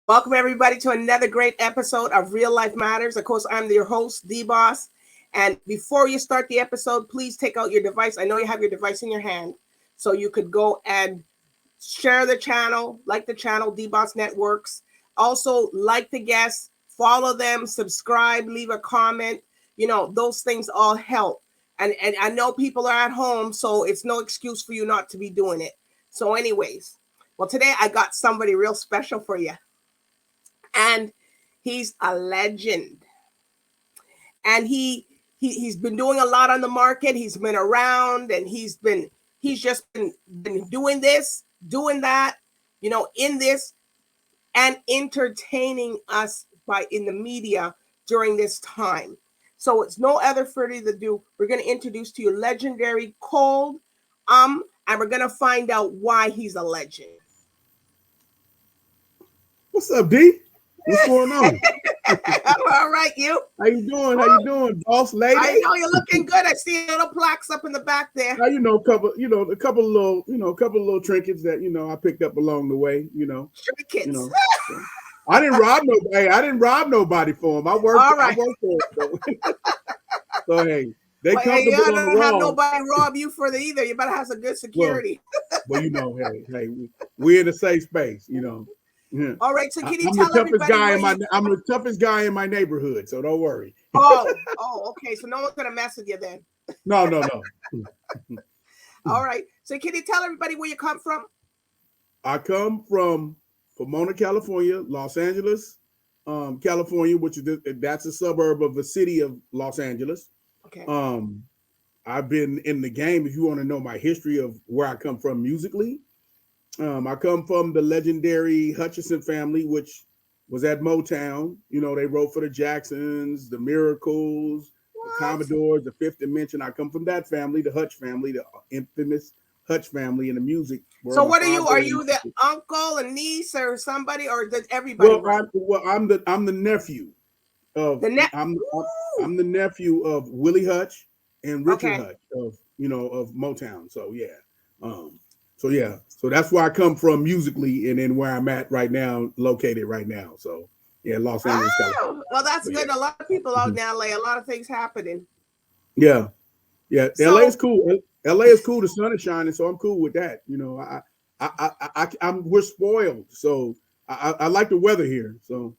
Welcome everybody to another great episode of Real Life Matters. Of course, I'm your host, DBoss. And before you start the episode, please take out your device. I know you have your device in your hand, so you could go and share the channel, like the channel, DBoss Networks. Also, like the guests, follow them, subscribe, leave a comment. Those things all help. And I know people are at home, so it's no excuse for you not to be doing it. So anyways, well, today I got somebody real special for you. And he's a legend. And he's been doing a lot on the market. He's been around, and he's just been doing this, doing that, in this, and entertaining us in the media during this time. So it's no other further ado. We're going to introduce to you legendary Cold, and we're going to find out why he's a legend. What's up, D? What's going on? I'm all right, you? How you doing? How you doing, boss lady? I know you're looking good. I see little plaques up in the back there. Now, a couple of little trinkets that I picked up along the way. Trinkets. I didn't rob nobody. I didn't rob nobody for them. I worked. All right. I worked for them. So hey, they comfortable on the wall. Don't have nobody rob you for the either. You better have some good security. Well, hey, we're in a safe space. Yeah. All right, so can you tell everybody? I'm the toughest guy in my neighborhood, so don't worry. Oh, okay. So no one's gonna mess with you then. No. All right. So can you tell everybody where you come from? I come from Pomona, California, Los Angeles, California, that's a suburb of the city of Los Angeles. Okay. I've been in the game. If you want to know my history of where I come from musically. I come from the legendary Hutchison family, which was at Motown. They wrote for the Jacksons, the Miracles, the Commodores, the Fifth Dimension. I come from that family, the Hutch family, the infamous Hutch family in the music world. So what are you? Are you the uncle, a niece, or somebody, or does everybody? I'm the nephew of I'm the nephew of Willie Hutch and Richard Hutch of Motown. So yeah. So that's where I come from musically, and then where I'm at right now, located right now. So yeah, Los Angeles, California. Well, that's good. A lot of people out in LA, a lot of things happening. Yeah. LA is cool. LA is cool. The sun is shining, so I'm cool with that. We're spoiled, so I like the weather here. So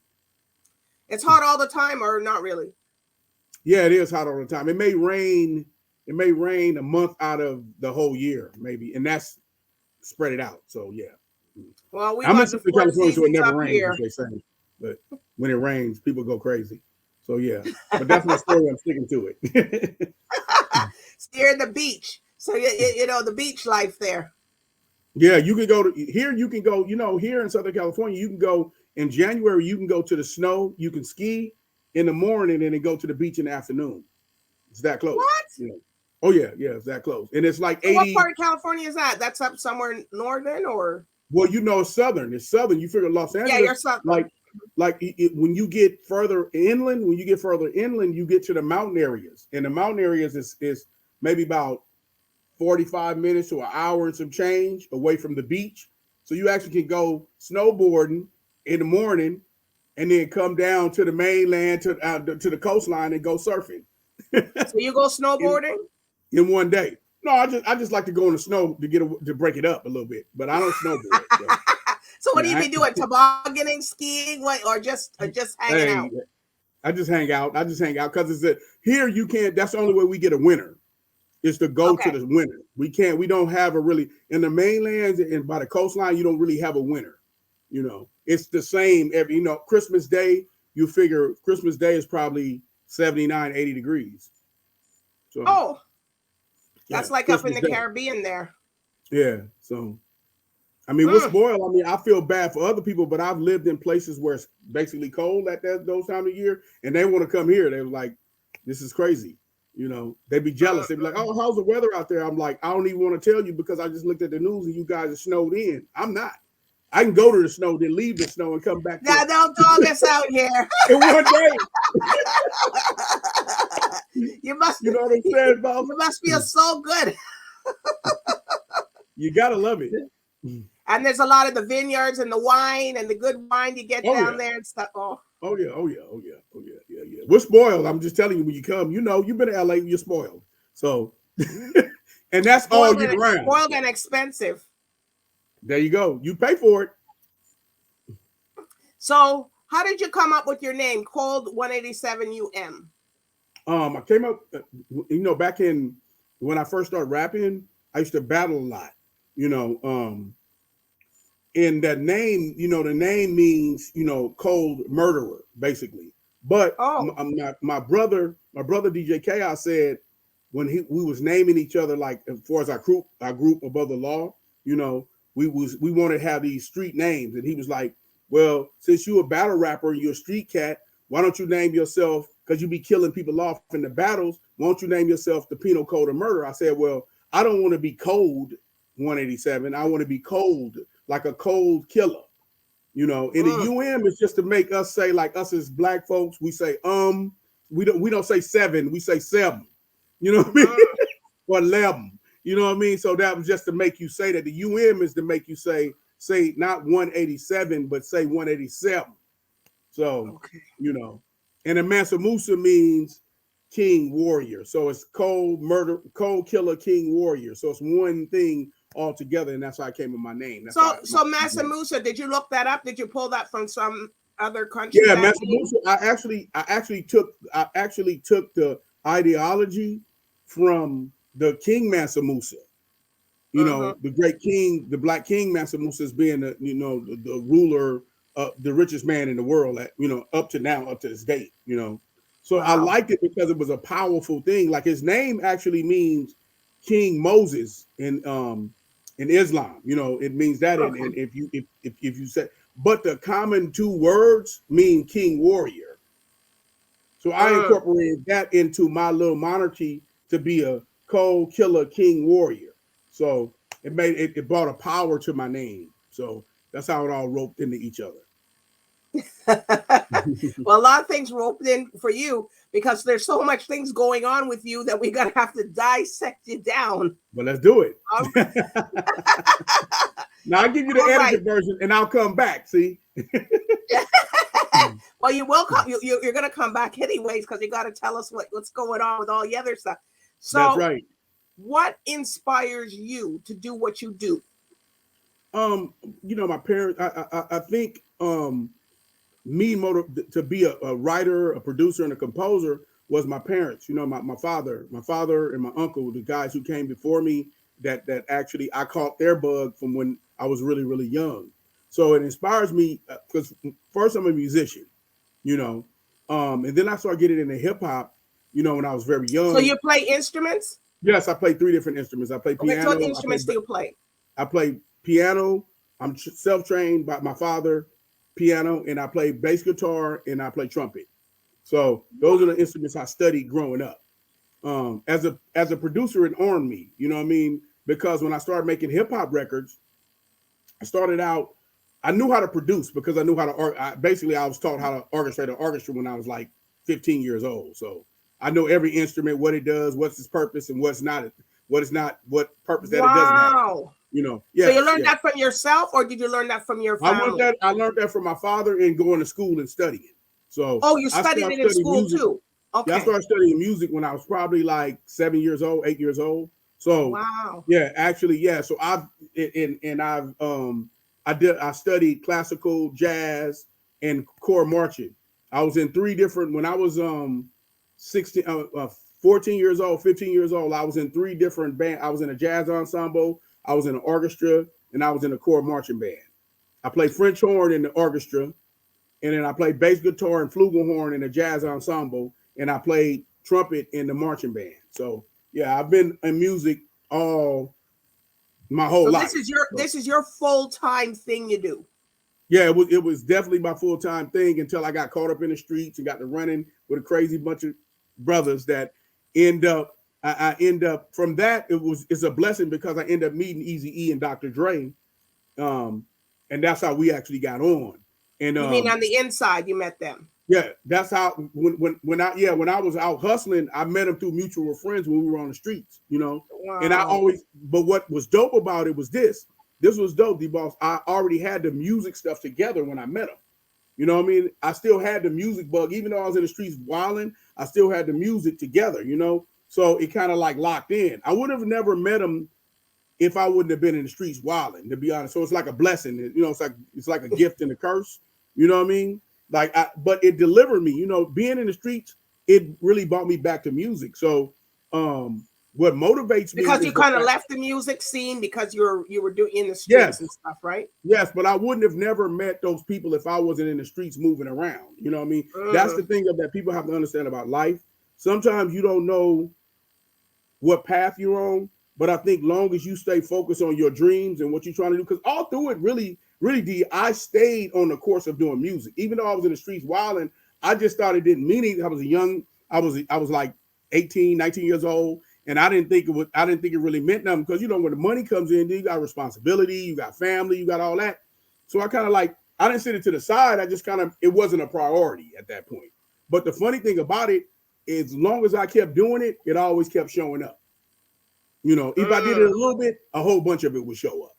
it's hot all the time, or not really? Yeah, it is hot all the time. It may rain a month out of the whole year, maybe, and that's spread it out. So yeah. Well, I'm in Southern California, so it never rains, as they say. But when it rains, people go crazy. So yeah. But that's my story. I'm sticking to it. So you're in the beach. So the beach life there. Yeah, you can go to here. You can go, here in Southern California, you can go in January, you can go to the snow, you can ski in the morning and then go to the beach in the afternoon. It's that close. What? Oh yeah, it's that close, and it's like 80. What part of California is that? That's up somewhere northern, or? Well, it's southern. It's southern. You figure Los Angeles. Yeah, you're southern. When you get further inland, you get to the mountain areas, and the mountain areas is maybe about 45 minutes to an hour and some change away from the beach. So you actually can go snowboarding in the morning, and then come down to the mainland to the coastline and go surfing. So you go snowboarding? In one day. No, I just like to go in the snow to break it up a little bit, but I don't snowboard. So what do you be doing? Tobogganing, skiing, or just hanging out? I just hang out. Because here you can't. That's the only way we get a winter is to go to the winter. We don't have in the mainlands and by the coastline. You don't really have a winter. It's the same every. Christmas Day. You figure Christmas Day is probably 79, 80 degrees. So. That's like Christmas up in the Caribbean there. Yeah. So, we're spoiled. I feel bad for other people, but I've lived in places where it's basically cold at those times of year, and they want to come here. They're like, this is crazy. They'd be jealous. They'd be like, oh, how's the weather out there? I'm like, I don't even want to tell you because I just looked at the news and you guys are snowed in. I'm not. I can go to the snow, then leave the snow and come back. Now, don't dog us out here. In one day. You must. You know what I'm saying, boss? You must feel so good. You gotta love it. And there's a lot of the vineyards and the wine and the good wine you get down there and stuff. Oh yeah. We're spoiled. I'm just telling you, when you come, you know, you've been to LA, you're spoiled. So, and that's all year round. Spoiled and expensive. There you go. You pay for it. So, how did you come up with your name, Cold 187 UM? I came up, you know, back in when I first started rapping, I used to battle a lot, you know. And that name, you know, the name means, you know, cold murderer, basically. But my brother DJ Chaos said when we was naming each other, like as far as our group above the law, you know, we wanted to have these street names, and he was like, well, since you a battle rapper and you're a street cat, why don't you name yourself, because you be killing people off in the battles, why don't you name yourself the Penal Code of Murder? I said, well, I don't want to be cold 187. I want to be cold, like a cold killer, you know. And the UM is just to make us say, like us as black folks, we say we don't say 7, we say 7, you know what I mean? Or 11, you know what I mean? So that was just to make you say that. The UM is to make you say not 187, but say 187. So you know, and the Mansa Musa means king warrior. So it's cold killer, king warrior. So it's one thing all together, and that's how I came with my name. That's so Mansa Musa, did you look that up? Did you pull that from some other country? Yeah, Mansa Musa. I actually took the ideology from the King Mansa Musa. You know, the great king, the black king Mansa Musa, is being the ruler, the richest man in the world at, you know, up to this date, you know. So I liked it because it was a powerful thing. Like his name actually means King Moses in Islam. You know, it means that. And if you say, but the common two words mean king warrior. So I incorporated that into my little monarchy to be a cold killer king warrior. So it brought a power to my name. So that's how it all roped into each other. Well, a lot of things roped in for you because there's so much things going on with you that we're gonna have to dissect you down. But let's do it. Now I'll give you the edited version, and I'll come back. See. Well, you will come. You're gonna come back anyways because you got to tell us what's going on with all the other stuff. So that's right. What inspires you to do what you do? You know, my parents. I think me to be a writer, a producer, and a composer was my parents. You know, my father and my uncle, the guys who came before me, that actually I caught their bug from when I was really, really young. So it inspires me because first I'm a musician, you know, and then I started getting into hip hop, you know, when I was very young. So you play instruments? Yes, I play 3 different instruments. I play piano. What instruments do you play? I play piano. I'm self-trained by my father, piano, and I play bass guitar and I play trumpet. So those are the instruments I studied growing up. As a producer, it armed me, you know what I mean? Because when I started making hip hop records, I started out, I knew how to produce because I knew how to, I was taught how to orchestrate an orchestra when I was like 15 years old. So I know every instrument, what it does, what's its purpose, and what purpose that it doesn't have. You know, yeah. So you learned that from yourself, or did you learn that from your family? I learned that from my father and going to school and studying. So you studied it in school music too. Okay. Yeah, I started studying music when I was probably like 7 years old, 8 years old. So yeah, actually, yeah. So I studied classical, jazz, and choir marching. I was in 3 different when I was 14 years old, 15 years old. I was in 3 different bands. I was in a jazz ensemble, I was in an orchestra, and I was in a choir marching band. I played French horn in the orchestra, and then I played bass guitar and flugelhorn in a jazz ensemble, and I played trumpet in the marching band. So yeah, I've been in music all my whole life. This is your full-time thing you do. Yeah, it was definitely my full-time thing until I got caught up in the streets and got to running with a crazy bunch of brothers that I end up from that. It's a blessing because I end up meeting Eazy-E and Dr. Dre. And that's how we actually got on. And you mean on the inside you met them? Yeah, that's how when I was out hustling, I met them through mutual friends when we were on the streets, you know. Wow. And but what was dope about it was this. this was dope, DBoss. I already had the music stuff together when I met him. You know what I mean? I still had the music bug, even though I was in the streets wilding. I still had the music together. You know, so it kind of like locked in. I would have never met him if I wouldn't have been in the streets wilding, to be honest. So it's like a blessing. You know, it's like a gift and a curse. You know what I mean? Like, but it delivered me. You know, being in the streets, it really brought me back to music. So, what motivates me because is you kind of left the music scene because you were doing in the streets yes, and stuff, right? Yes, but I wouldn't have never met those people if I wasn't in the streets moving around. You know what I mean? That's the thing that people have to understand about life. Sometimes you don't know what path you're on, but I think long as you stay focused on your dreams and what you're trying to do, because all through it, really, I stayed on the course of doing music. Even though I was in the streets wilding, I just started didn't mean it. I was like 18, 19 years old. And I didn't think it really meant nothing because, you know, when the money comes in, you got responsibility, you got family, you got all that. So I kind of like, I didn't sit it to the side. I just kind of, it wasn't a priority at that point. But the funny thing about it is, as long as I kept doing it, it always kept showing up. You know, if I did it a little bit, a whole bunch of it would show up,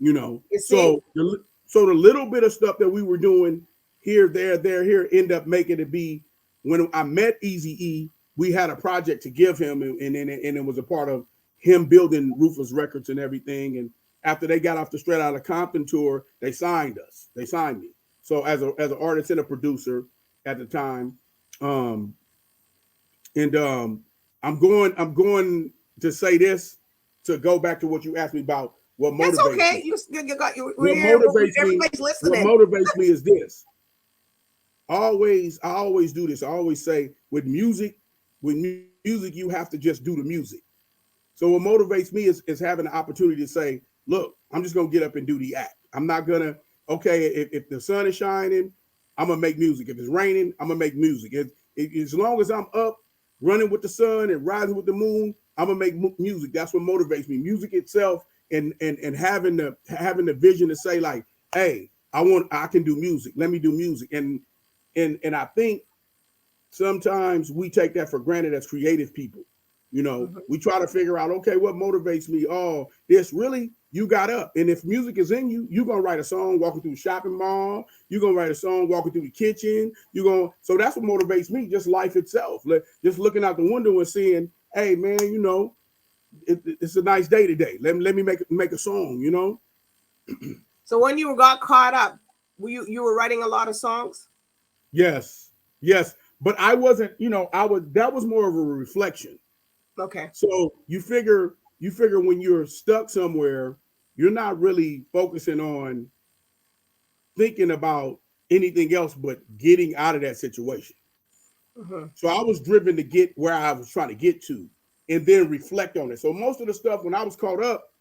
you know. So the little bit of stuff that we were doing here, there, here, end up making it be when I met Eazy-E. We had a project to give him, and it was a part of him building Ruthless Records and everything. And after they got off the Straight Outta Compton tour, they signed us. They signed me. So as an artist and a producer at the time, I'm going to say this to go back to what you asked me about. What motivates That's okay. me. You got you. What motivates me? Listening. What motivates me is this. I always do this. I always say with music, you have to just do the music. So what motivates me is having the opportunity to say, look, I'm just gonna get up and do the act. I'm not gonna, okay, if the sun is shining, I'm gonna make music. If it's raining, I'm gonna make music. As long as I'm up, running with the sun and rising with the moon, I'm gonna make music. That's what motivates me. Music itself, and having the vision to say like, hey, I can do music. Let me do music. And I think sometimes we take that for granted as creative people. You know, we try to figure out, okay, what motivates me? Oh, this really, you got up. And if music is in you, you're going to write a song walking through the shopping mall. You're going to write a song walking through the kitchen. So that's what motivates me, just life itself. Just looking out the window and seeing, hey, man, you know, it's a nice day today. Let me make a song, you know? So when you got caught up, you were writing a lot of songs? Yes. But I wasn't, you know, that was more of a reflection. Okay. So you figure when you're stuck somewhere, you're not really focusing on thinking about anything else but getting out of that situation. So I was driven to get where I was trying to get to and then reflect on it. So most of the stuff when I was caught up,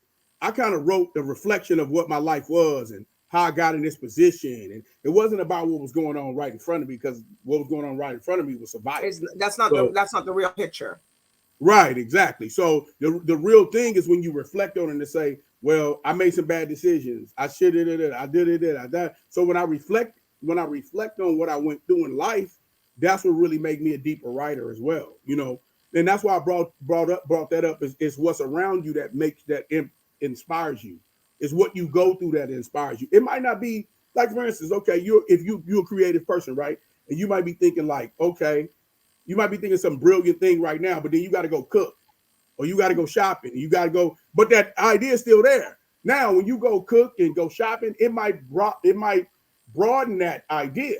I kind of wrote the reflection of what my life was and how I got in this position. And it wasn't about what was going on right in front of me, because what was going on right in front of me was survival. That's not the real picture. Right, exactly. So the real thing is when you reflect on it and say, well, I made some bad decisions. I should have did it. I did it. I did. So when I reflect on what I went through in life, that's what really made me a deeper writer as well. You know, and that's why I brought that up is what's around you that inspires you. Is what you go through that inspires you. It might not be like, for instance, okay, you're a creative person, right? And you might be thinking like, okay, you might be thinking some brilliant thing right now, but then you got to go cook or you got to go shopping. You got to go, but that idea is still there. Now, when you go cook and go shopping, it might broaden that idea.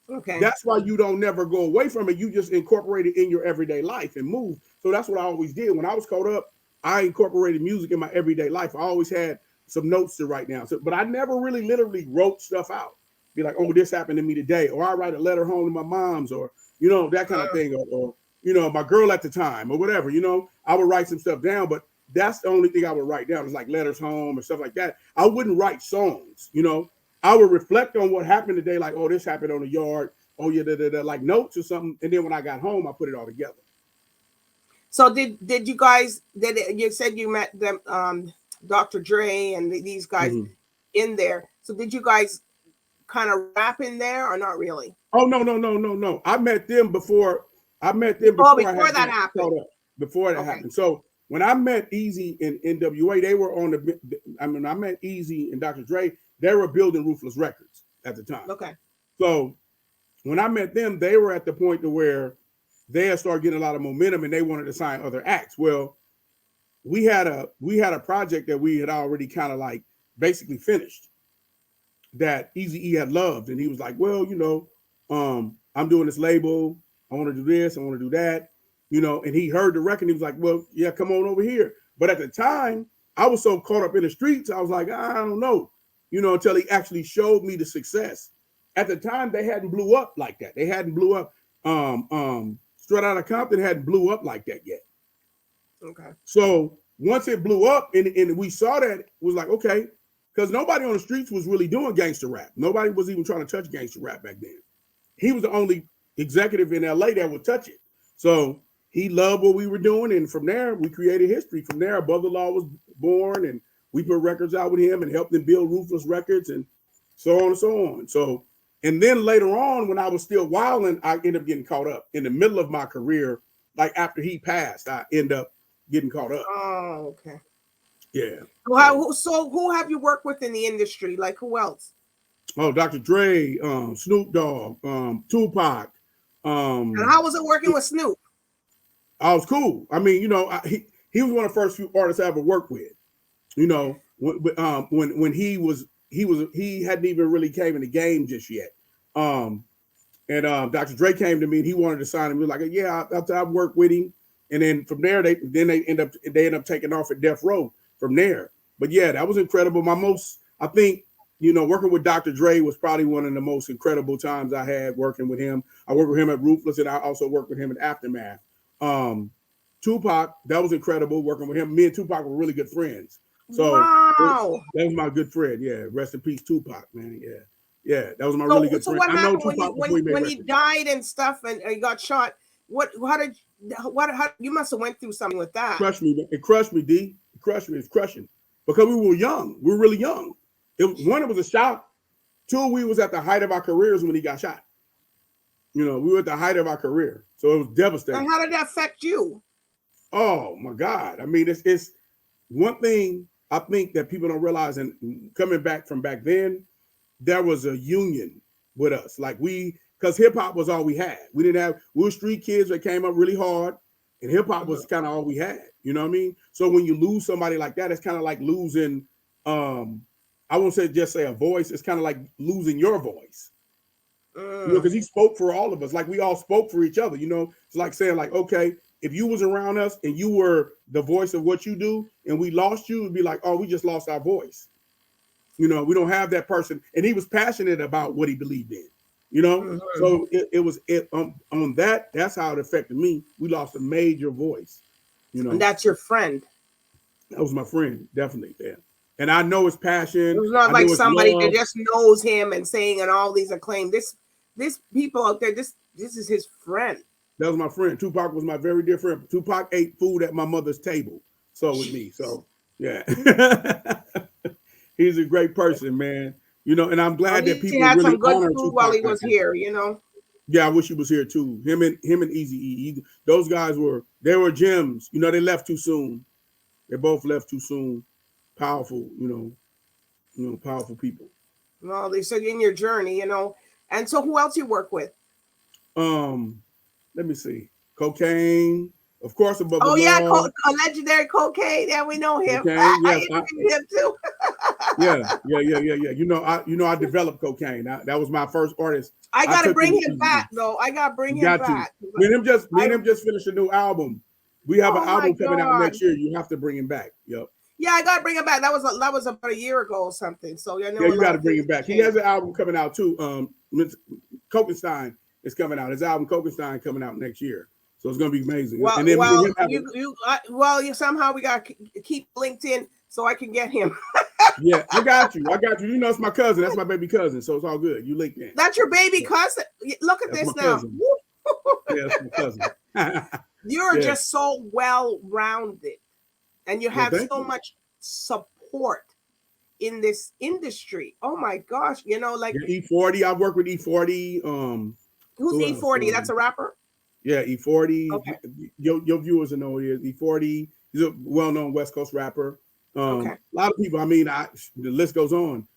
Okay. That's why you don't never go away from it. You just incorporate it in your everyday life and move. So that's what I always did. When I was caught up, I incorporated music in my everyday life. I always had some notes to write down. But I never really literally wrote stuff out. Be like, oh, this happened to me today. Or I write a letter home to my mom's, or, you know, that kind of thing. Or, you know, my girl at the time or whatever, you know, I would write some stuff down, but that's the only thing I would write down is like letters home and stuff like that. I wouldn't write songs, you know. I would reflect on what happened today. Like, oh, this happened on the yard. Oh, yeah, like notes or something. And then when I got home, I put it all together. So did you guys, you said you met them, Dr. Dre and these guys in there. So did you guys kind of rap in there or not really? Oh, no. I met them before. Before that happened. So when I met Easy in NWA, they were on the. I mean, I met Easy and Dr. Dre. They were building Ruthless Records at the time. Okay. So when I met them, they were at the point to where they had started getting a lot of momentum, and they wanted to sign other acts. Well, we had a project that we had already kind of like basically finished that Eazy-E had loved, and he was like, well, I'm doing this label. I want to do this. I want to do that. And he heard the record. And he was like, well, yeah, come on over here. But at the time, I was so caught up in the streets. I was like, I don't know, until he actually showed me the success. At the time, they hadn't blew up like that. They hadn't blew up. Straight Outta Compton hadn't blew up like that yet. Okay. So once it blew up and we saw that, it was like, okay, because nobody on the streets was really doing gangster rap. Nobody was even trying to touch gangster rap back then. He was the only executive in LA that would touch it. So he loved what we were doing. And from there, we created history. From there, Above the Law was born, and we put records out with him and helped him build Ruthless Records and so on and so on. So, and then later on, when I was still wilding, I ended up getting caught up in the middle of my career. Like after he passed, I end up getting caught up. Oh, okay. Yeah. So who have you worked with in the industry? Like who else? Oh, Dr. Dre, Snoop Dogg, Tupac. And how was it working with Snoop? I was cool. I mean, he was one of the first few artists I ever worked with. When he hadn't even really came in the game just yet. And Dr. Dre came to me and he wanted to sign him. He was like, yeah, I've worked with him. And then from there, they end up taking off at Death Row from there. But yeah, that was incredible. I think, working with Dr. Dre was probably one of the most incredible times I had working with him. I worked with him at Ruthless, and I also worked with him at Aftermath. Tupac, that was incredible working with him. Me and Tupac were really good friends. So wow. That was my good friend. Yeah, rest in peace, Tupac, man. Yeah, that was my really good friend. What happened when he died and stuff, and he got shot? How you must have went through something with that? It crushed me, D. It crushed me. It's crushing because we were young. We were really young. It was a shock. Two, we was at the height of our careers when he got shot. We were at the height of our career, so it was devastating. And how did that affect you? Oh my God! I mean, it's one thing I think that people don't realize. And coming back from back then, there was a union with us. Like because hip hop was all we had. We were street kids that came up really hard, and hip hop was kind of all we had. You know what I mean? So when you lose somebody like that, it's kind of like losing. I won't just say a voice. It's kind of like losing your voice. Because he spoke for all of us. Like we all spoke for each other. It's like saying like, okay, if you was around us and you were the voice of what you do, and we lost you, it'd be like, oh, we just lost our voice. We don't have that person. And he was passionate about what he believed in. So it was on that. That's how it affected me. We lost a major voice. And that's your friend. That was my friend, definitely. Yeah. And I know his passion. It's not like somebody that just knows him and saying and all these acclaim. This people out there, this is his friend. That was my friend. Tupac was my very dear friend. Tupac ate food at my mother's table. So with me. So yeah. He's a great person, man. And I'm glad that people had really some good honor food Tupac while he was here, Yeah, I wish he was here too. Him and Eazy-E. Those guys were gems. They left too soon. They both left too soon. Powerful, powerful people. Well, they said in your journey, And so who else you work with? Let me see. Cocaine. Of course, Above the Law. Oh yeah, legendary Cocaine. Yeah, we know him. Cocaine, I interviewed him too. Yeah. I developed Cocaine. That was my first artist. I gotta bring him back, though. I gotta bring him back. Me and him just finished a new album. We have an album coming out next year. You have to bring him back. Yep. Yeah, I gotta bring him back. That was about a year ago or something. So you gotta bring him back. He has an album coming out too. Kokenstein is coming out. His album Kokenstein coming out next year. So it's gonna be amazing. Well, somehow we gotta keep LinkedIn so I can get him. Yeah, I got you. It's my cousin. That's my baby cousin. So it's all good. You linked in. That's your baby cousin. Look at this now. Yeah, that's my cousin. You're just so well-rounded, and you have so much support in this industry. Oh my gosh, E40. I work with E40. Who's E40? That's a rapper. Yeah, E40. Okay. Your viewers will know who he is. E40. He's a well-known West Coast rapper. Okay. A lot of people. I mean, the list goes on.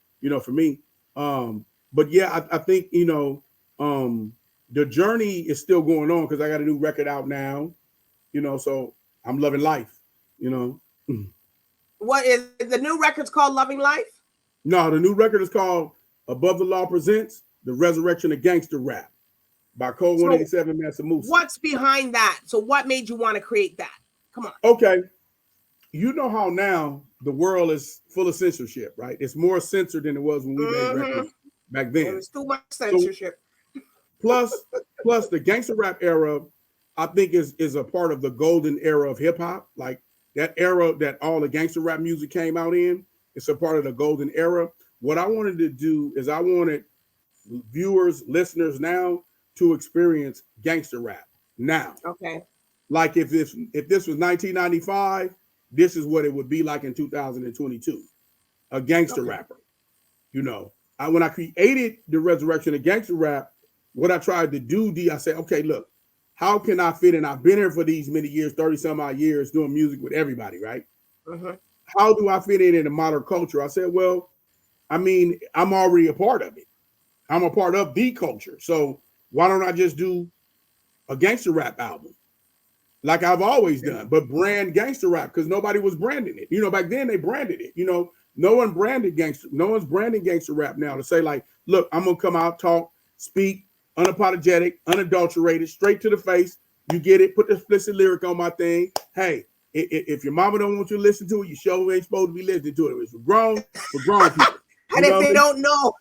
For me. But yeah, I think the journey is still going on because I got a new record out now. So I'm loving life. What is the new record's called? Loving Life? No, the new record is called Above the Law Presents The Resurrection of Gangster Rap by Code 187 Mansa Musa. What's behind that? So what made you want to create that? Come on. Okay. You know how now the world is full of censorship, right? It's more censored than it was when we made records back then. There's too much censorship. So, plus the gangster rap era, I think is a part of the golden era of hip hop. Like that era that all the gangster rap music came out in, it's a part of the golden era. What I wanted to do is I wanted viewers, listeners now to experience gangster rap now. Okay. Like if this was 1995, this is what it would be like in 2022. A gangster rapper. When I created the resurrection of gangster rap, what I tried to do, I said, okay, look, how can I fit in? I've been here for these many years, 30 some odd years, doing music with everybody, right? How do I fit in the modern culture? I said, well, I mean, I'm already a part of it. I'm a part of the culture. So why don't I just do a gangster rap album? Like I've always done, but brand gangster rap because nobody was branding it. Back then they branded it. No one branded gangster. No one's branding gangster rap now to say like, look, I'm gonna come out, talk, speak, unapologetic, unadulterated, straight to the face. You get it. Put the explicit lyric on my thing. Hey, if your mama don't want you to listen to it, you sure ain't supposed to be listening to it. It's for grown people. And if they don't know,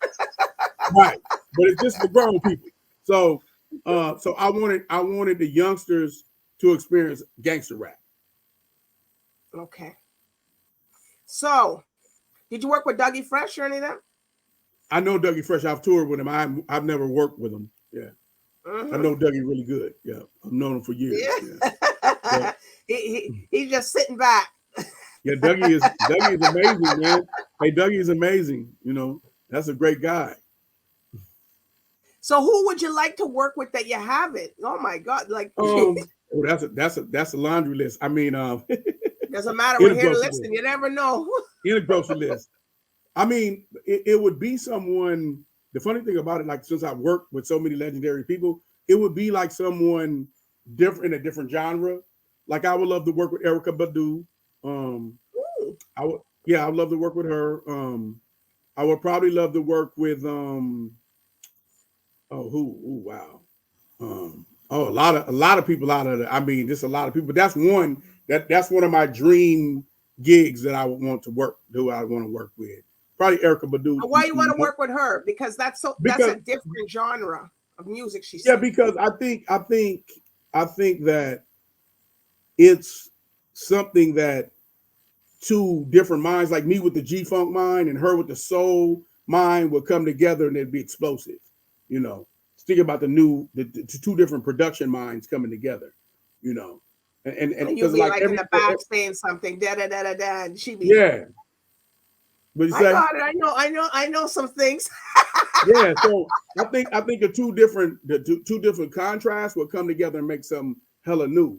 right? But it's just for grown people. So I wanted the youngsters to experience gangster rap. Okay. So, did you work with Dougie Fresh or any of them? I know Dougie Fresh. I've toured with him. I've never worked with him. Yeah. I know Dougie really good. Yeah. I've known him for years. Yeah. He's just sitting back. Yeah, Dougie is amazing, man. Hey, Dougie is amazing. That's a great guy. So who would you like to work with that you haven't? Oh my God. Like that's a laundry list. I mean, doesn't matter. We're here to listen. You never know. In a grocery list. I mean, it would be someone. The funny thing about it, like since I've worked with so many legendary people, it would be like someone different in a different genre. Like I would love to work with Erykah Badu. I would love to work with her. I would probably love to work with a lot of people out of the, I mean, just a lot of people. That's one of my dream gigs that I would want to work. Who I want to work with. Probably Erykah Badu. Why you want to work with her? Because that's a different genre of music. She said. Yeah, because I think that it's something that two different minds, like me with the G-Funk mind and her with the soul mind, would come together and it'd be explosive. Think about the two different production minds coming together. And you'll be like in the back saying something, da da da da da, and she be But you say, I know some things. Yeah, so I think the two different contrasts will come together and make something hella new.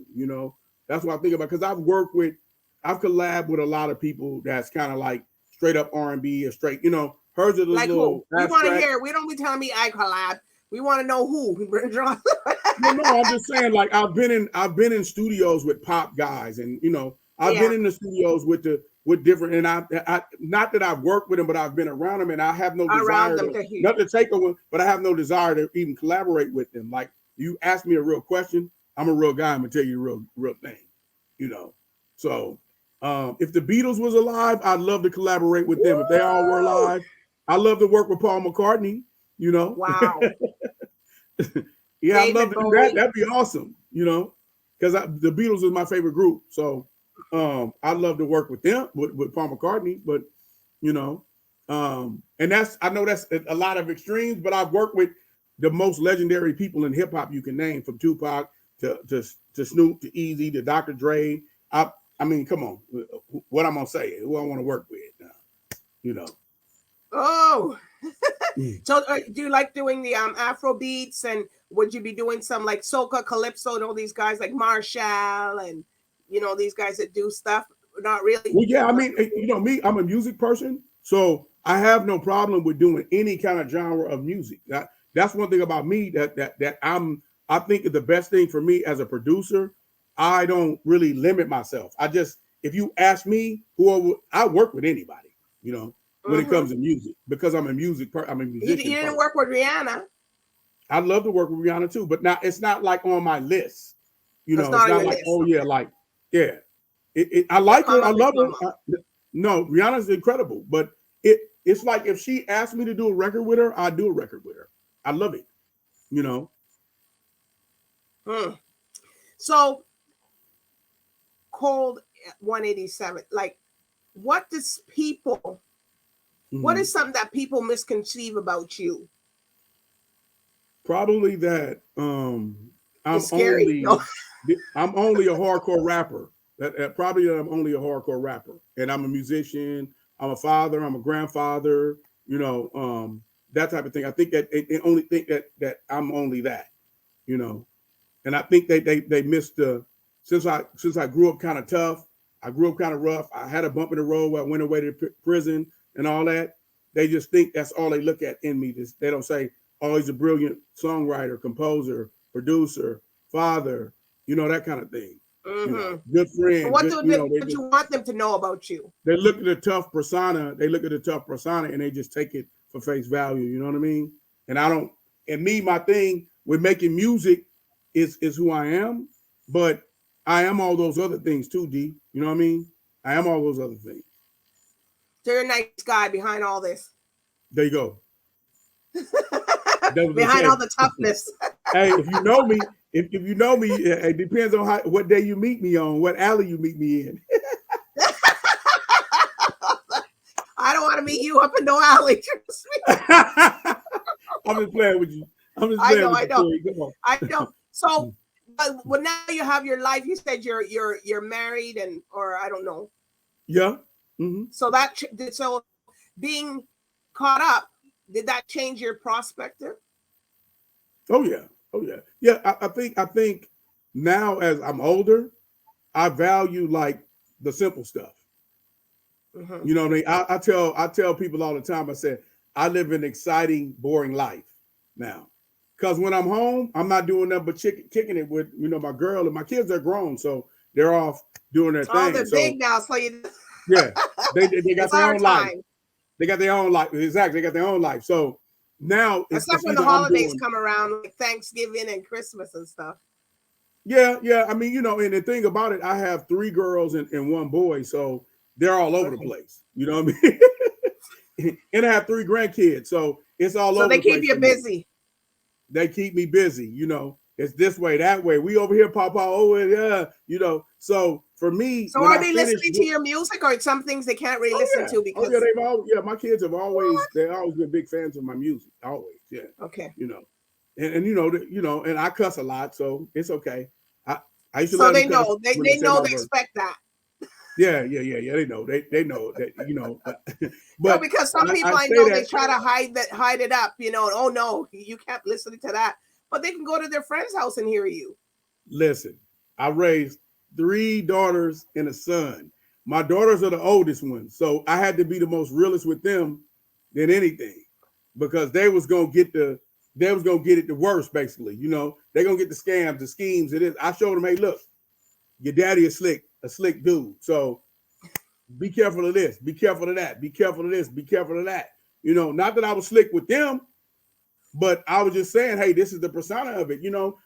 That's what I think about, because I've collabed with a lot of people that's kind of like straight up R&B or straight, hers are the like little. We want to hear. We don't be telling me I collab. We want to know who. No, I'm just saying, like I've been in studios with pop guys, and I've been in the studios with different, and I not that I've worked with them, but I've been around them, and I have no desire not to take one, but I have no desire to even collaborate with them. Like you ask me a real question, I'm a real guy. I'm gonna tell you the real thing, So if the Beatles was alive, I'd love to collaborate with them. If they all were alive, I'd love to work with Paul McCartney. Wow. Yeah, I'd love to do that. That'd be awesome. Because the Beatles is my favorite group. So I'd love to work with them, with Paul McCartney. But and I know that's a lot of extremes, but I've worked with the most legendary people in hip hop you can name, from Tupac to Snoop to Easy to Dr. Dre. I mean, come on, what I'm gonna say? Who I want to work with now? Oh, so do you like doing the Afro beats, and would you be doing some like soca, calypso, and all these guys like Marshall and these guys that do stuff. Not really. Well, yeah, I mean, me, I'm a music person, so I have no problem with doing any kind of genre of music. That's one thing about me that I think is the best thing for me as a producer. I don't really limit myself. If you ask me I work with anybody, when it comes to music, because I'm a musician. You didn't work with Rihanna. I'd love to work with Rihanna too, but it's not like on my list. It's not like, list. oh yeah, like, yeah. I like her. I love her. No, Rihanna's incredible, but it's like if she asked me to do a record with her, I'd do a record with her. I love it. So, Cold 187. Like, what is something that people misconceive about you? Probably that I'm only a hardcore rapper. Probably I'm only a hardcore rapper, and I'm a musician. I'm a father. I'm a grandfather. That type of thing. I think that they only think that I'm only that. And I think they missed since I grew up kind of tough. I grew up kind of rough. I had a bump in the road where I went away to prison and all that. They just think that's all they look at in me. They don't say, oh, he's a brilliant songwriter, composer, producer, father, that kind of thing. Good friend. So what do you want them to know about you? They look at the tough persona. And they just take it for face value. You know what I mean? And my thing with making music is who I am, but I am all those other things too, D. You know what I mean? I am all those other things. So you're a nice guy behind all this. There you go. Behind all the toughness. Hey, if you know me, it depends on what day you meet me on, what alley you meet me in. I don't want to meet you up in no alley. I'm just playing with you. I know. So, well, now you have your life. You said you're married or I don't know. Yeah. Mm-hmm. So being caught up, did that change your perspective? Oh yeah. Yeah. I think now as I'm older, I value like the simple stuff. Mm-hmm. You know what I mean? I tell people all the time. I said I live an exciting, boring life now. Because when I'm home, I'm not doing nothing but kicking it with my girl, and my kids are grown, so they're off doing their thing. Oh, they're big now, so yeah, they got their own life. They got their own life. Exactly, they got their own life. So now, except when the holidays come around, like Thanksgiving and Christmas and stuff. Yeah. I mean, and the thing about it, I have 3 girls and 1 boy, so they're all over the place. You know what I mean? And I have 3 grandkids, so it's all over. So they keep you busy. They keep me busy, It's this way, that way. We over here, Papa. Oh, yeah, So for me, so are they listening to your music, or some things they can't really listen to because? My kids have always been big fans of my music, always. Yeah. Okay. And and I cuss a lot, so it's okay. I used to. So they know. They expect that. Yeah. They know. They know that. But no, because some people I know they try to hide it up. Oh no, you can't listen to that. But they can go to their friend's house and hear you. Listen, I raised 3 daughters and a son. My daughters are the oldest ones, so I had to be the most realist with them than anything, because they was gonna get it the worst, basically. They're gonna get the scams, the schemes. It is. I showed them, hey, look, your daddy is a slick dude. So be careful of this, be careful of that, be careful of this, be careful of that. Not that I was slick with them, but I was just saying, hey, this is the persona of it,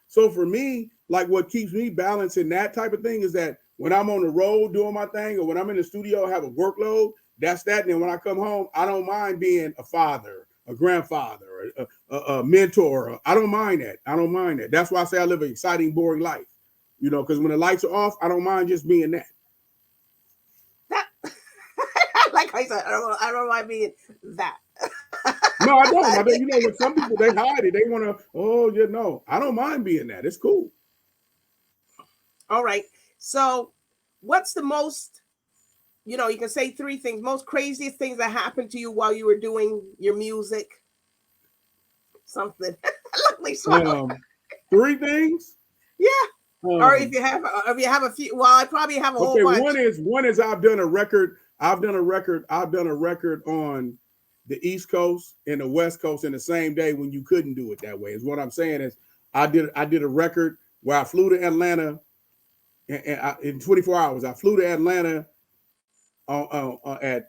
So for me, like what keeps me balanced in that type of thing is that when I'm on the road doing my thing, or when I'm in the studio, I have a workload, that's that. And then when I come home, I don't mind being a father, a grandfather, a mentor. I don't mind that. That's why I say I live an exciting, boring life, because when the lights are off, I don't mind just being that. Like I said, I don't mind being that. No, I don't. When some people, they hide it. They want to, no. I don't mind being that. It's cool. All right. So what's the most, you can say 3 things, most craziest things that happened to you while you were doing your music? Something. 3 things? Yeah. Or if you have a few, well, I probably have a whole bunch. One is I've done a record on the East Coast and the West Coast in the same day when you couldn't do it that way. Is what I'm saying is I did a record where I flew to Atlanta in 24 hours. I flew to Atlanta at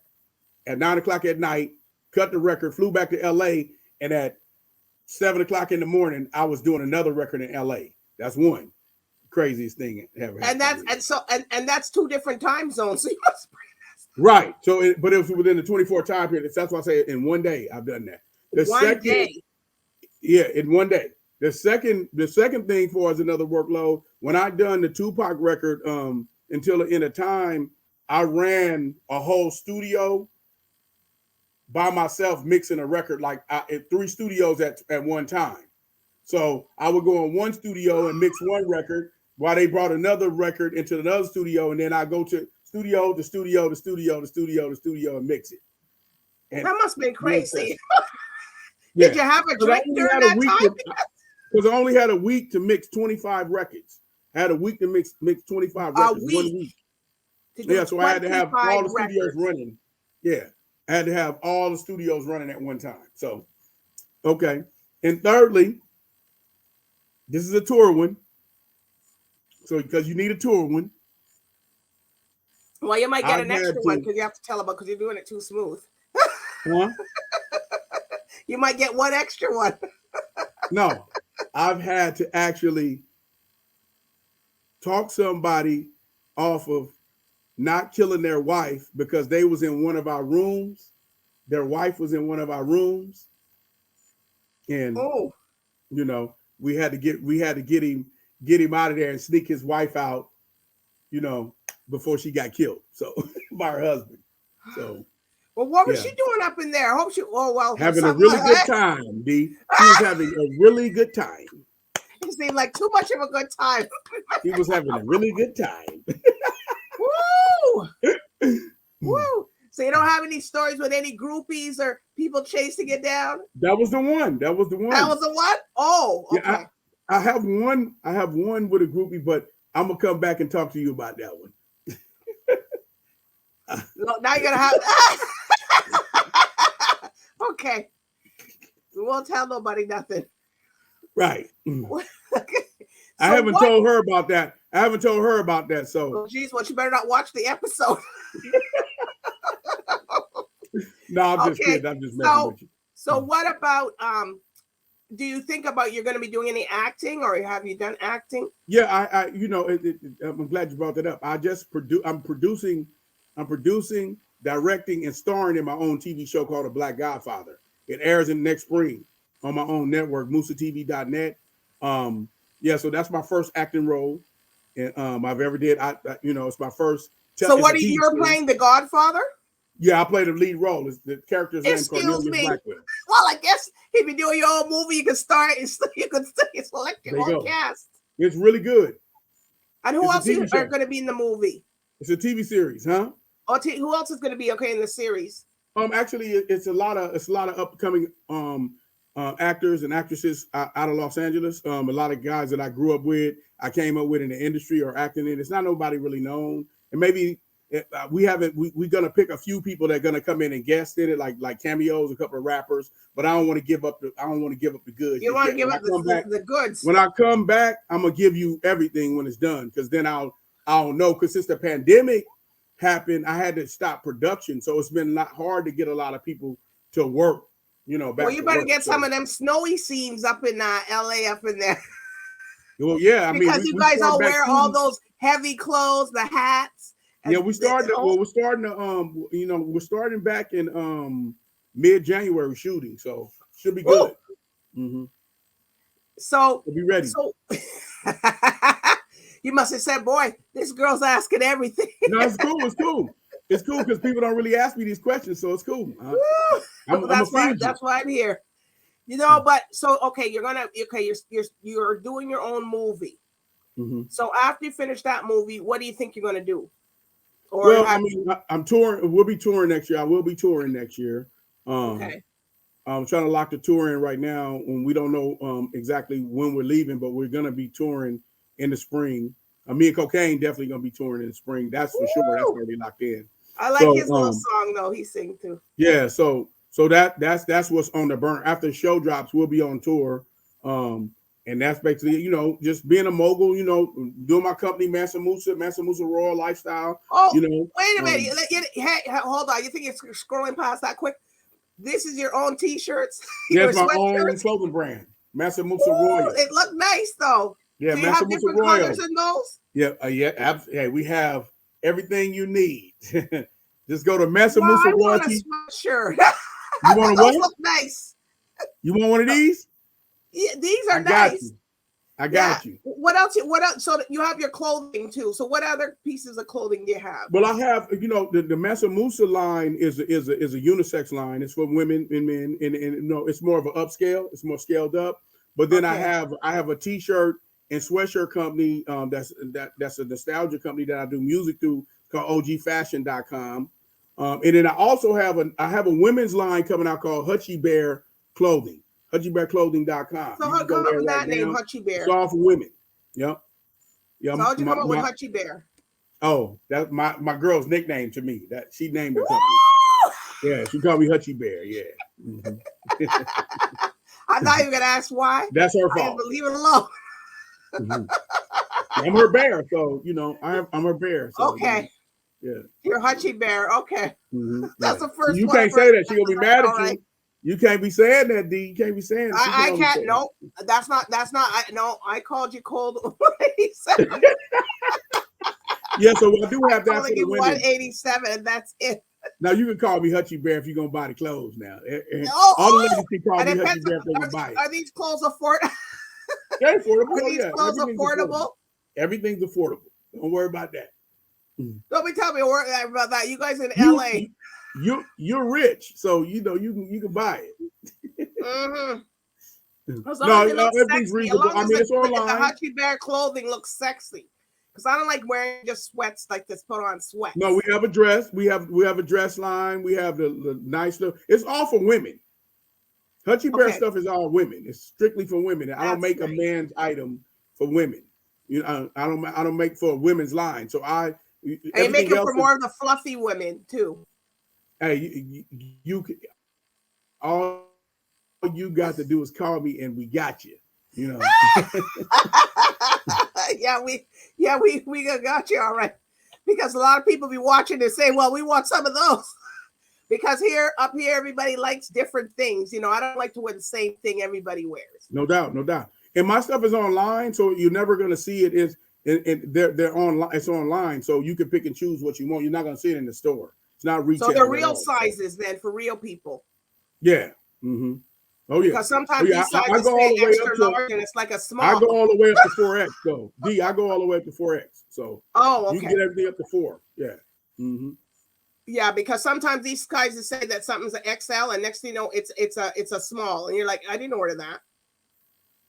9:00 at night, cut the record, flew back to LA, and at 7:00 in the morning, I was doing another record in LA. That's one craziest thing ever. And that's two different time zones. So you must right. So, but it was within the 24 time period. That's why I say in one day I've done that. One day. Yeah, in one day. The second thing for us another workload. When I done the Tupac record, until the end of time, I ran a whole studio by myself mixing a record at 3 studios at one time. So I would go in one studio and mix one record while they brought another record into another studio, and then I go to studio to studio to studio to studio to studio and mix it. And that must be crazy. Did you have a drink during that time? Because I only had a week to mix 25 records. I had a week to mix 25 records. 1 week. Yeah, so I had to have all the studios running. Yeah, I had to have all the studios running at one time. So, okay. And thirdly, this is a tour one. So, because you need a tour one. Well, you might get an extra one because you have to tell about because you're doing it too smooth. Huh? You might get one extra one. No, I've had to actually talk somebody off of not killing their wife because they was in one of our rooms. Their wife was in one of our rooms, and we had to get him out of there and sneak his wife out, before she got killed. So by her husband. So. Well, what was she doing up in there? I hope she. Oh well, having a really good time, D. She was having a really good time. It seemed like too much of a good time. She was having a really good time. Woo! Woo! So you don't have any stories with any groupies or people chasing it down? That was the one. That was the one. Oh, okay. Yeah, I have one. I have one with a groupie, but I'm gonna come back and talk to you about that one. No, now you're gonna have. Okay. We won't tell nobody nothing. Right. Okay. I haven't told her about that. So. Oh, geez, well, you better not watch the episode. No, I'm just kidding. I'm just messing with you. So what about do you think about you're going to be doing any acting, or have you done acting? Yeah, I'm glad you brought that up. I'm producing, directing, and starring in my own TV show called The Black Godfather. It airs in next spring on my own network, musatv.net. So that's my first acting role, and I've ever did. It's my first. So what are you're playing the Godfather? Yeah, I played the lead role. The character's name is Cornelius Blackwell. Well, I guess if you're doing your own movie, you can select your own cast. It's really good. And who else are going to be in the movie? It's a TV series, huh? Who else is going to be in the series? Actually, it's a lot of upcoming actors and actresses out of Los Angeles. A lot of guys that I grew up with, I came up with in the industry or acting in. It's not nobody really known, and maybe we're gonna pick a few people that are gonna come in and guest in it, like cameos, a couple of rappers. But I don't want to give up the goods. You want to give up the goods. When I come back, I'm gonna give you everything when it's done, because then I'll know. Because since the pandemic happened, I had to stop production, so it's been hard to get a lot of people to work. Back you better get some of them snowy scenes up in LA, up in there. Well, yeah, because you guys all wear all those heavy clothes, the hats. Yeah, we're starting back in mid-January shooting, so should be good. Mm-hmm. So we'll be ready. So you must have said, "Boy, this girl's asking everything." No, it's cool. It's cool because people don't really ask me these questions, so it's cool. That's why I'm here. But so okay, you're doing your own movie. Mm-hmm. So after you finish that movie, what do you think you're going to do? I'm touring. We'll be touring next year. I will be touring next year. Okay. I'm trying to lock the tour in right now, and we don't know exactly when we're leaving, but we're going to be touring in the spring. Me and Cocaine definitely gonna be touring in the spring. That's for sure. That's already locked in. I like his little song though. He sing too. Yeah, so that's what's on the burn. After the show drops, we'll be on tour. And that's basically, you know, just being a mogul, you know, doing my company, Mansa Musa Royal Lifestyle. Oh, you know, wait a minute. Hey, hold on. You think it's scrolling past that quick? This is your own t-shirts? That's my own clothing brand, Mansa Musa Royal. It looked nice though. Yeah, so you have different Royal. Colors in those? Yeah, hey, we have everything you need. Just go to Mansa Musa Royal. I want a sweatshirt. You want those look nice. You want one of these? Yeah, these are nice. I got you. What else? So you have your clothing too. So what other pieces of clothing do you have? Well, I have, you know, the Mansa Musa line is a unisex line. It's for women and men, and no, it's more of an upscale. It's more scaled up. But then I have a t-shirt and sweatshirt company that's a nostalgia company that I do music through called ogfashion.com. And then I also have a women's line coming out called Hutchie Bear Clothing. HutchieBearClothing.com. So how come up with that name, Hutchie Bear? It's all for women. Yep. So how'd you come up with Hutchie Bear? Oh, that's my girl's nickname to me. That she named her company. Yeah, she called me Hutchie Bear. Yeah. Mm-hmm. I thought you were gonna ask why. That's her fault. Leave it alone. I'm her bear, so you know I'm her bear. So, okay. Yeah. You're Hutchie Bear. Okay. Mm-hmm. That's the first. You can't say that. She gonna be mad at you. Right. You can't be saying that, D. You can't be saying. I can't. No, that's not. I called you cold. Yeah, so I do have that for the women. 187, and that's it. Now you can call me Hutchie Bear if you're gonna buy the clothes. Now, all the ladies can call me Hutchie Bear if they can buy it. Are these clothes affordable? They're affordable. Are these clothes affordable? Everything's affordable. Don't worry about that. Don't tell me about that. You guys in LA. You're rich, so you know you can buy it. Mm-hmm. No, everything's reasonable. I mean, it's online. The Hutchie Bear clothing looks sexy because I don't like wearing just sweats like this. Put on sweats. No, we have a dress. We have a dress line. We have the nice look. It's all for women. Hutchie Bear stuff is all women. It's strictly for women. I don't make a man's item for women. You know, I don't make for a women's line. So and you make it for more of the fluffy women too. Hey, you all you got to do is call me and we got you. You know. we got you all right. Because a lot of people be watching and say, well, we want some of those. Because up here, everybody likes different things. You know, I don't like to wear the same thing everybody wears. No doubt. And my stuff is online, so you're never going to see it. They're online. It's online, so you can pick and choose what you want. You're not going to see it in the store. It's not retail. So they're real sizes then for real people. Yeah. Mm-hmm. Oh yeah. Because sometimes these sizes say extra large and it's like a small. I go all the way up to 4X though. D, I go all the way up to 4X. So you can get everything up to 4. Yeah. Mm-hmm. Yeah, because sometimes these guys say that something's an XL, and next thing you know, it's a small, and you're like, I didn't order that.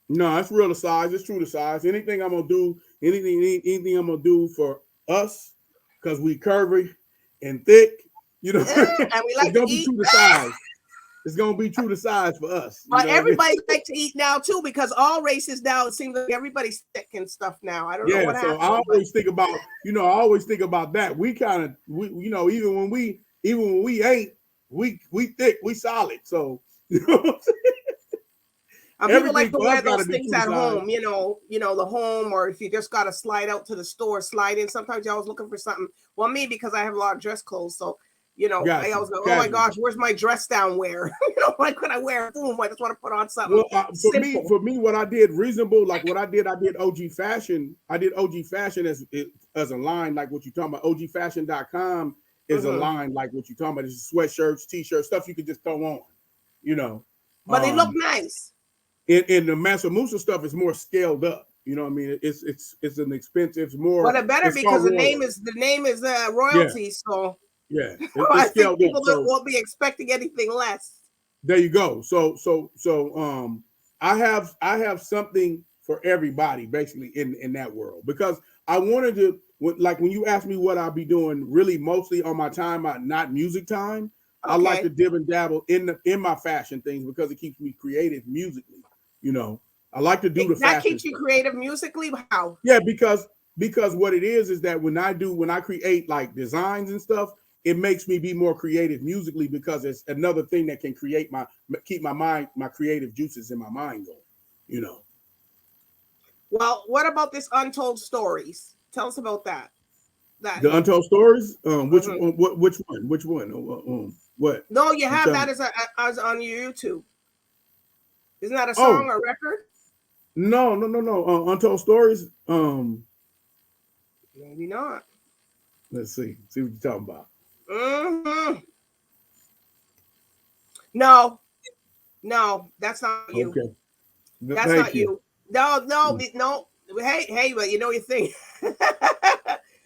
No, it's real to size. It's true to size. Anything I'm gonna do, anything I'm gonna do for us, because we curvy and thick, you know, and we like it's gonna be true to size. It's gonna be true to size for us. But everybody like to eat now too, because all races now it seems like everybody's thick and stuff now. I don't know what happened. I always think about that. We kind of even when we ain't, we thick, we solid. So you know what I'm saying? People like to wear those things at home, you know, the home, or if you just got to slide out to the store, slide in. Sometimes you're always looking for something. Well, me, because I have a lot of dress clothes, so I always go, oh my gosh, where's my dress down wear? Like when I wear, boom, I just want to put on something. Well, for me, what I did reasonable, like what I did OG Fashion. I did OG Fashion as a line, like what you're talking about. OGFashion.com is a line like what you're talking about. It's sweatshirts, t-shirts, stuff you can just throw on, you know. But they look nice. In the Mansa Musa stuff is more scaled up. You know what I mean? It's an expensive, it's more. But it better because the name is royalty. Yeah. So yeah, I think people won't be expecting anything less. There you go. So I have something for everybody basically in that world, because I wanted to, like when you ask me what I'll be doing really mostly on my time, not music time. Okay. I like to dib and dabble in my fashion things because it keeps me creative musically. You know, I like to do the that fastest keeps you stuff. creative musically. How? Yeah, because what it is that when I create like designs and stuff, it makes me be more creative musically because it's another thing that can keep my creative juices in my mind going, you know. Well, what about this untold stories? Tell us about that. The untold stories. Which Mhm. one? Which one? What? No, you have Tell that me. as on your YouTube. Isn't that a Oh, song or record? no. Untold stories. Maybe not. Let's see. See what you're talking about. Hmm. No, that's not you. Okay. That's Thank not you. you. No. Hey, but you know your thing.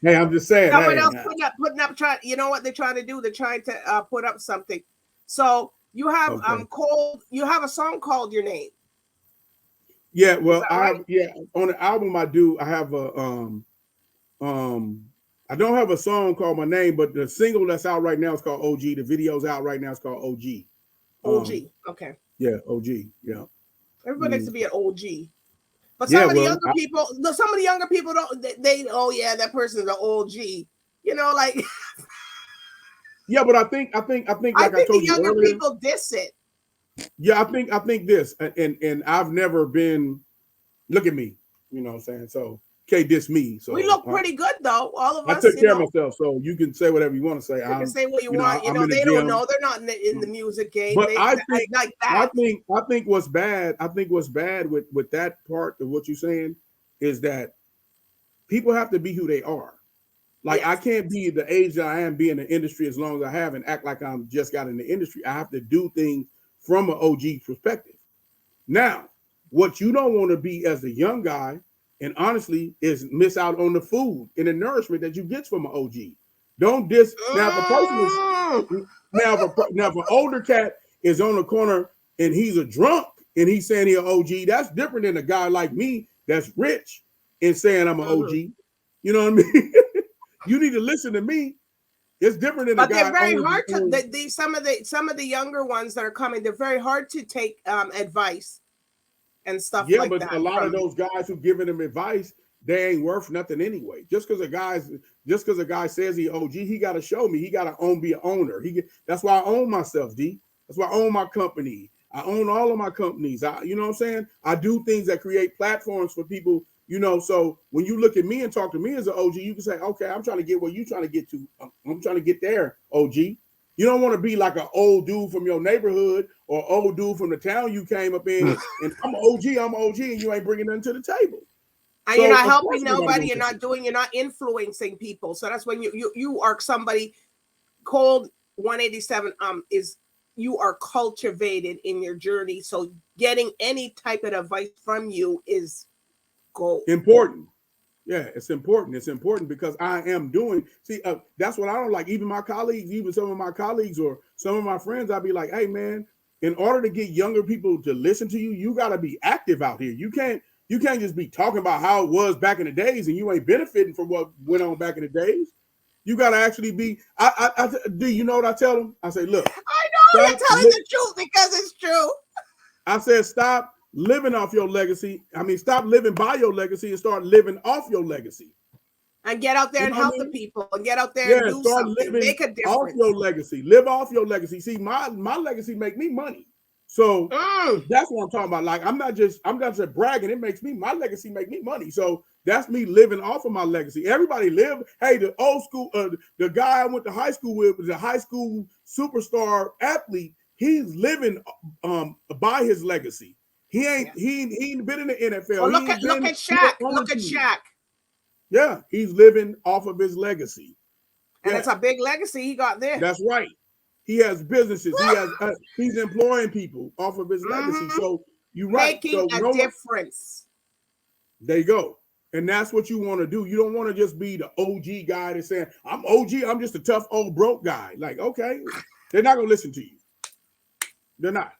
Hey, I'm just saying. Someone Hey, else putting up trying. You know what they're trying to do? They're trying to put up something. So you have okay. You have a song called Your Name. Yeah. Is Well, that right? on the album I do. I have a I don't have a song called My Name, but the single that's out right now is called OG. The video's out right now. It's called OG. OG. Okay. Yeah, OG. Yeah. Everybody likes to be an OG. But Yeah. some of the Well, younger people, no, some of the younger people don't. They oh yeah, that person's an OG. You know, like yeah, but I think I like I think the told you younger earlier. people diss it. Yeah, I think this, and I've never been. Look at me. You know what I'm saying? So can't diss me. We So look pretty good though, all of I us. took care of myself. So you can say whatever you want to say. You can say what you want. You I'm know, in the they don't gym. know. They're not in the music game. But They I think like that. I think what's bad. I think what's bad with that part of what you're saying is that people have to be who they are. Like I Yes. can't be the age that I am, be in the industry as long as I have, and act like I'm just got in the industry. I have to do things from an OG perspective. Now, what you don't want to be as a young guy, and honestly, is miss out on the food and the nourishment that you get from an OG. Don't dis now. If a person is Mm. now if an older cat is on the corner and he's a drunk and he's saying he's an OG, that's different than a guy like me that's rich and saying I'm an Mhm. OG. You know what I mean? You need to listen to me. It's different than a But they're guy very only. hard to some of the younger ones that are coming. They're very hard to take advice and stuff Yeah, like but a that lot of from. those guys who giving them advice, they ain't worth nothing anyway. Just because a guy says he OG, he got to show me. He got to be an owner. That's why I own myself, D. That's why I own my company. I own all of my companies. You know what I'm saying? I do things that create platforms for people. You know, so when you look at me and talk to me as an OG, you can say, okay, I'm trying to get where you're trying to get to. I'm trying to get there, OG. You don't want to be like an old dude from your neighborhood or old dude from the town you came up in, and I'm an OG, and you ain't bringing nothing to the table. And you're So not of course helping nobody nobody. gonna take it. You're not influencing people. So that's when you are somebody. Cold 187 is you are cultivated in your journey. So getting any type of advice from you is gold. Important. Yeah, it's important. It's important because I am doing. See, that's what I don't like. Even my colleagues, even some of my colleagues or some of my friends, I'll be like, "Hey, man, in order to get younger people to listen to you, you got to be active out here. You can't just be talking about how it was back in the days, and you ain't benefiting from what went on back in the days. You got to actually be. Do you know what I tell them? I say, look, I know you're stop. telling the truth because it's true. I said, stop living off your legacy. I mean, stop living by your legacy and start living off your legacy. And get out there You and know what I help the mean? people and get out there and Yeah, do start something. living Make a off difference. your legacy. Live off your legacy. See, my legacy make me money. So that's what I'm talking about. Like, I'm not just bragging. It makes me, my legacy make me money. So that's me living off of my legacy. Everybody live. Hey, the old school, the guy I went to high school with was a high school superstar athlete. He's living by his legacy. He ain't been in the NFL. Well, He ain't look been at Shaq. on a Look at team. Shaq. Yeah, he's living off of his legacy. And Yeah, it's a big legacy he got there. that's right. He has businesses. He's employing people off of his legacy. So you're right. Making So a no one. difference. There you go. And that's what you want to do. You don't want to just be the OG guy that's saying, I'm OG. I'm just a tough old broke guy. Like, okay, they're not gonna listen to you. They're not.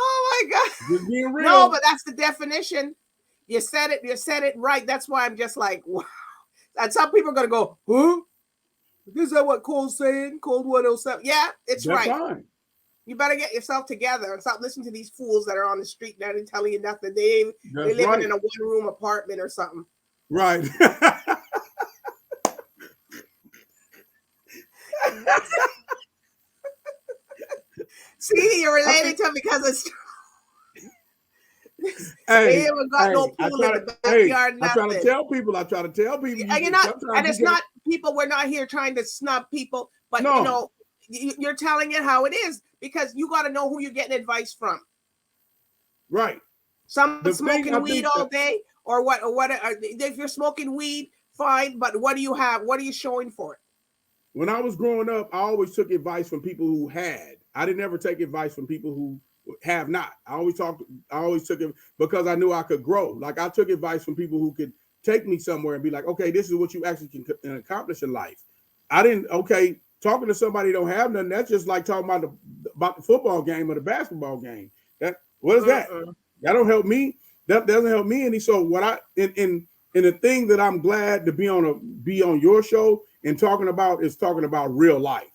Oh my God. Just being real. No, but that's the definition. You said it right. That's why I'm just like, wow. And some people are gonna go, huh? Is that what Cole's saying? Cold 107. Yeah, it's that's right. fine. You better get yourself together and stop listening to these fools that are on the street that ain't telling you nothing. They're living in a one-room apartment or something. Right. See, you're related to him because it's. Hey, they haven't got no pool in the backyard. I try to tell people. And you're not, and it's not people. We're not here trying to snub people, but you know, you're telling it how it is because you got to know who you're getting advice from. Right. Someone smoking weed all day, or what? Or what? If you're smoking weed, fine. But what do you have? What are you showing for it? When I was growing up, I always took advice from people who had. I didn't ever take advice from people who have not. I always took it because I knew I could grow. Like I took advice from people who could take me somewhere and be like, okay, this is what you actually can accomplish in life. I didn't, talking to somebody who don't have nothing, that's just like talking about the football game or the basketball game. What is that? That don't help me. That doesn't help me any. So what I in the thing that I'm glad to be on your show and talking about real life.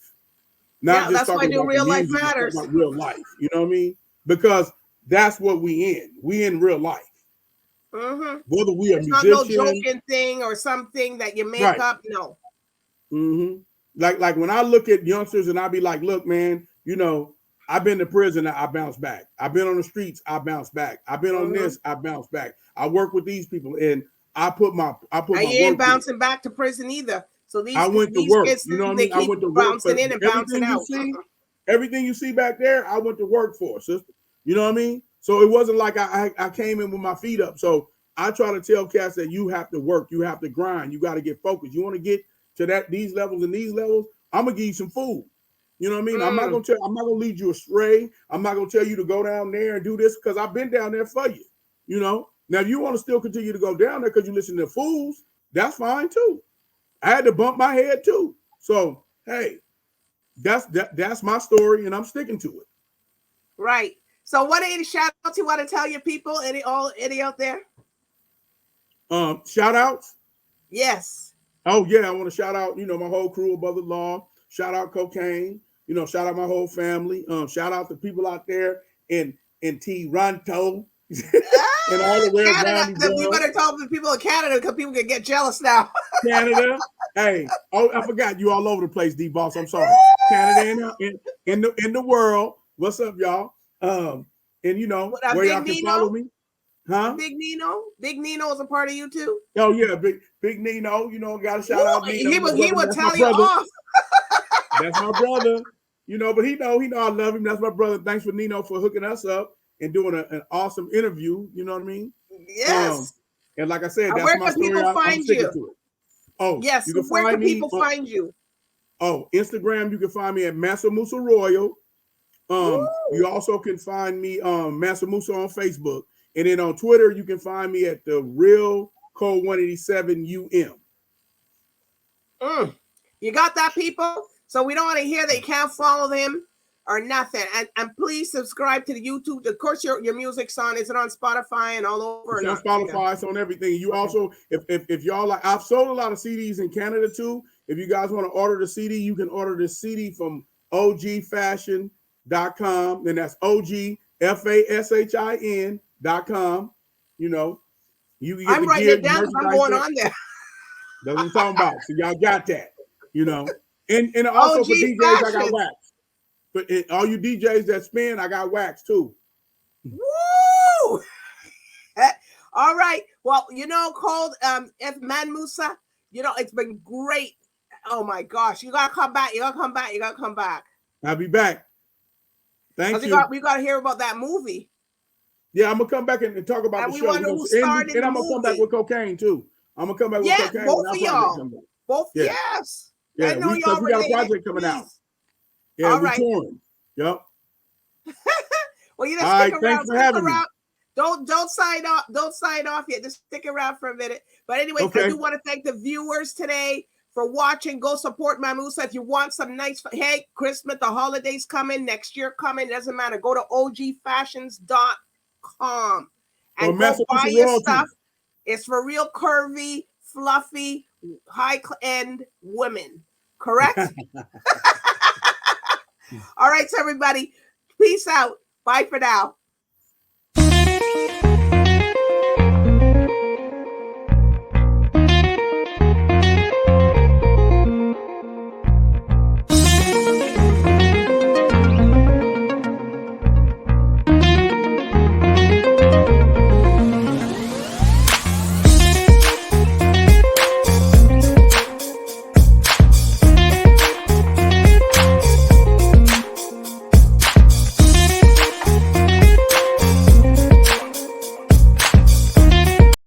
Not just talking about real life music, matters. About real life. You know what I mean? Because that's what we in. We in real life. Mm-hmm. Whether we are musicians, not no joking thing or something that you make up. No. Mm-hmm. Like when I look at youngsters and I be like, look, man, you know, I've been to prison, I bounce back. I've been on the streets, I bounce back. I've been on this, I bounce back. I work with these people, and I put my you ain't bouncing back to prison either. So I went to work. Kids, you know what I mean? I went to work. Bouncing in and bouncing out. Everything you see back there, I went to work for, sister. You know what I mean? So it wasn't like I came in with my feet up. So I try to tell cats that you have to work, you have to grind, you got to get focused. You want to get to these levels, I'm gonna give you some food. You know what I mean? I'm not gonna lead you astray. I'm not gonna tell you to go down there and do this because I've been down there for you. You know? Now if you want to still continue to go down there because you listen to fools, that's fine too. I had to bump my head too. So hey, that's my story, and I'm sticking to it. Right. So what any shout outs you want to tell your people? Any out there? Shout outs? Yes. Oh yeah, I want to shout out, my whole crew above the law. Shout out Cocaine. Shout out my whole family. Shout out the people out there in Toronto and all the way around. You better talk to people in Canada because people can get jealous now. Canada. Hey, I forgot you all over the place, DBoss. I'm sorry. Canada in the world. What's up, y'all? And where y'all can follow me. Huh? Big Nino is a part of you too. Oh yeah, big Nino. Got to shout out Nino. He would tell you off. That's my brother. But he know I love him. That's my brother. Thanks for Nino for hooking us up and doing an awesome interview. You know what I mean? Yes. And like I said, that's where my can story. People find you? To it. Oh yes. Where can people find you? Oh, Instagram. You can find me at Mansa Musa Royal. You also can find me Mansa Musa on Facebook. And then on Twitter, you can find me at the Real Code 187 You got that, people? So we don't want to hear that you can't follow them or nothing. And please subscribe to the YouTube. Of course, your music's on. Is it on Spotify and all over? It's on Spotify. It's on everything. You also, if y'all like, I've sold a lot of CDs in Canada too. If you guys want to order the CD, you can order the CD from ogfashion.com. And that's OGFASHIN.com. You can get I'm writing it down because I'm going on there. That's what I'm talking about. So y'all got that, And also for DJs, I got wax. But all you DJs that spin, I got wax too. Woo! All right. Well, called Man Musa, it's been great. Oh my gosh. You gotta come back. You gotta come back. I'll be back. Thank you. We gotta hear about that movie. Yeah, I'm gonna come back and talk about the show. And I'm gonna come back with Cocaine too. I'm gonna come back with Cocaine. Both of y'all. Both, yes. Yeah, I know we got a project coming out. Yeah, all right. Touring. Yep. Well, stick around. Thanks for having me. Don't sign off. Don't sign off yet. Just stick around for a minute. But anyway, I do want to thank the viewers today for watching. Go support Mamusa if you want some nice. Hey, Christmas, the holidays coming, next year coming. Doesn't matter. Go to ogfashions.com and go buy your stuff. It's for real curvy, fluffy, high-end women. Correct? All right, so everybody, Peace out. Bye for now.